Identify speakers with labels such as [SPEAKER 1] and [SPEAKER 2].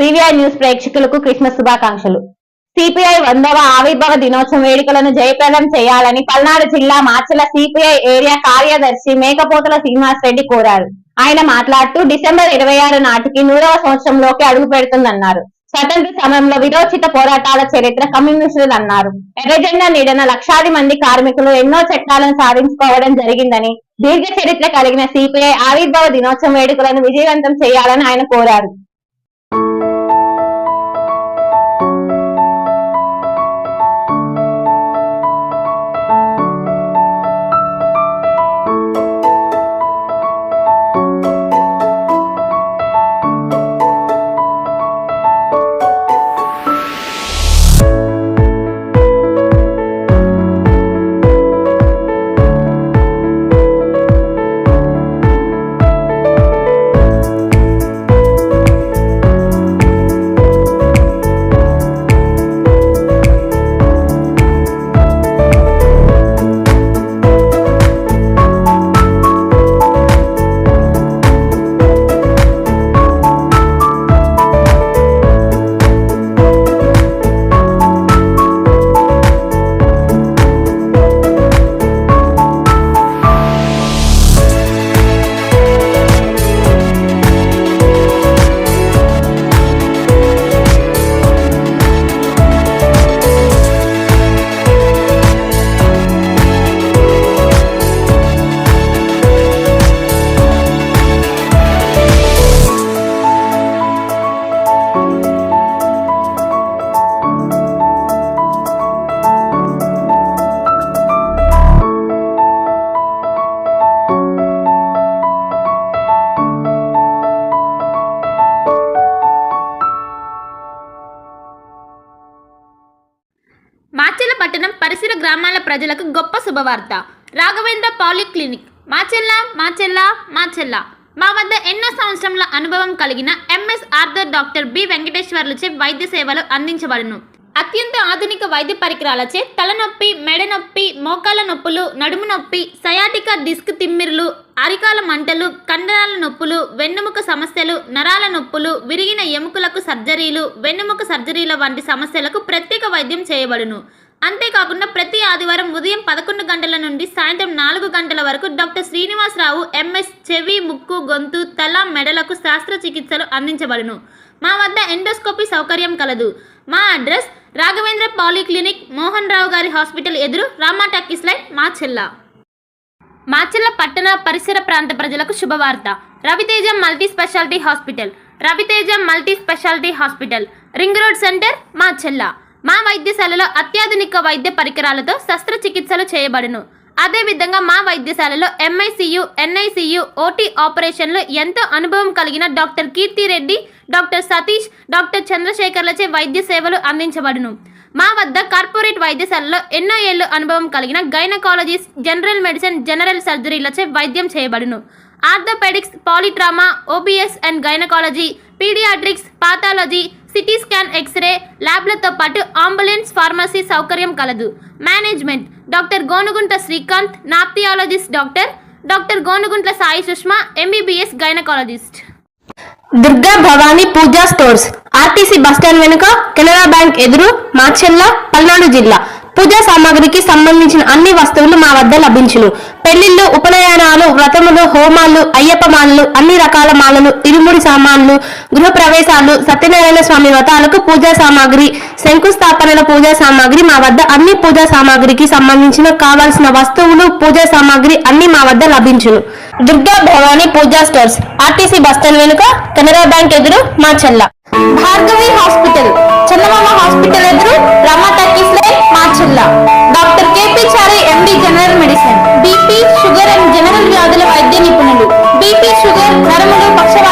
[SPEAKER 1] PVR news ప్రేక్షకులకు Christmas శుభాకాంక్షలు. CPI 100వ ఆవిర్భావ దినోత్సవం వేడుకలను జయప్రదం చేయాలని పల్నాడు జిల్లా మాచర్ల సిపిఐ ఏరియా కార్యదర్శి మేకపోతుల శ్రీనివాస్ రెడ్డి కోరారు. ఆయన మాట్లాడుతూ డిసెంబర్ 26 నాటికి 100వ సంవత్సరంలోకి అడుగు పెడుతుందన్నారు. స్వతంత్ర సమయంలో విరోచిత పోరాటాల చరిత్ర కమ్యూనిస్టులన్నారు. ఎర్రజెండా నీడన లక్షాది మంది కార్మికులు ఎన్నో చట్టాలను సాధించుకోవడం జరిగిందని, దీర్ఘ చరిత్ర కలిగిన సిపిఐ ఆవిర్భావ దినోత్సవం వేడుకలను విజయవంతం చేయాలని ఆయన కోరారు.
[SPEAKER 2] మాచెల్ల పట్టణం పరిసర గ్రామాల ప్రజలకు గొప్ప శుభవార్త. రాఘవేంద్ర పాలిక్లినిక్ మాచెల్ల మా వద్ద ఎన్నో సంవత్సరాల అనుభవం కలిగిన ఎంఎస్ ఆర్థర్ డాక్టర్ బి వెంకటేశ్వర్లచే వైద్య సేవలు అందించబడును. అత్యంత ఆధునిక వైద్య పరికరాలచే తలనొప్పి, మెడ నొప్పి, మోకాల నొప్పులు, నడుము నొప్పి, సయాటికా డిస్క్ తిమ్మిర్లు, అరికాల మంటలు, కండరాల నొప్పులు, వెన్నెముక సమస్యలు, నరాల నొప్పులు, విరిగిన ఎముకలకు సర్జరీలు, వెన్నెముక సర్జరీల వంటి సమస్యలకు ప్రత్యేక వైద్యం చేయబడును. అంతేకాకుండా ప్రతి ఆదివారం ఉదయం 11 గంటల నుండి సాయంత్రం 4 గంటల వరకు డాక్టర్ శ్రీనివాసరావు ఎంఎస్ చెవి, ముక్కు, గొంతు, తల, మెడలకు శస్త్రచికిత్సలు అందించబడును. మా వద్ద ఎండోస్కోపీ సౌకర్యం కలదు. మా అడ్రస్ రాఘవేంద్ర పాలిక్లినిక్, మోహన్ రావు గారి హాస్పిటల్ ఎదురు, రామా టాకీస్ లైన్, మాచెల్ల పట్టణ పరిసర ప్రాంత ప్రజలకు శుభవార్త. Raviteja multi speciality hospital, ring road centre, Macherla. మా వైద్యశాలలో అత్యాధునిక వైద్య పరికరాలతో శస్త్రచికిత్సలు చేయబడును. అదేవిధంగా మా వైద్యశాలలో ఎంఐసియు, ఎన్ఐసియు, ఓటీ ఆపరేషన్లు ఎంతో అనుభవం కలిగిన doctor Keerthi Reddy, doctor Satish, doctor చంద్రశేఖర్లచే వైద్య సేవలు అందించబడును. మా వద్ద కార్పొరేట్ వైద్యశాలలో ఎన్నో ఏళ్ళు అనుభవం కలిగిన గైనకాలజిస్ట్, జనరల్ మెడిసిన్, జనరల్ సర్జరీలచే వైద్యం చేయబడును. Orthopaedics, polytrauma, OBS and gynaecology, paediatrics, pathology, CT scan, X-ray ల్యాబ్లతో పాటు అంబులెన్స్, ఫార్మసీ సౌకర్యం కలదు. Management doctor Gonuguntla Srikanth, nephrologist doctor Gonuguntla Sai Sushma, MBBS gynaecologist.
[SPEAKER 3] Durga Bhavani Pooja stores, RTC bus stand వెనుక, కెనరా బ్యాంక్ ఎదురు, మాచెల్ల, పల్నాడు జిల్లా. పూజా సామాగ్రికి సంబంధించిన అన్ని వస్తువులు మా వద్ద లభించును. పెళ్లిళ్లు, ఉపనయనాలు, వ్రతములు, హోమాలు, అయ్యప్ప మాలలు, అన్ని రకాల మాలలు, ఇరుముడి సామాన్లు, గృహ ప్రవేశాలు, సత్యనారాయణ స్వామి వ్రతాలకు పూజా సామాగ్రి, శంకుస్థాపనల పూజా సామాగ్రి మా వద్ద అన్ని పూజా సామాగ్రికి సంబంధించిన కావాల్సిన వస్తువులు, పూజా సామాగ్రి అన్ని మా వద్ద లభించును. Durga Bhavani Pooja stores, RTC bus stand వెనుక, కెనరా బ్యాంక్ ఎదురు, మాచెల్ల. భార్గవి హాస్పిటల్, చందమామ హాస్పిటల్ ఎదురు, Rama talkies line, Macherla. Doctor KP Chari, MD general medicine, BP, sugar and general వ్యాధుల వైద్య నిపుణులు. బీపీ, షుగర్, నరములు, పక్షవాతం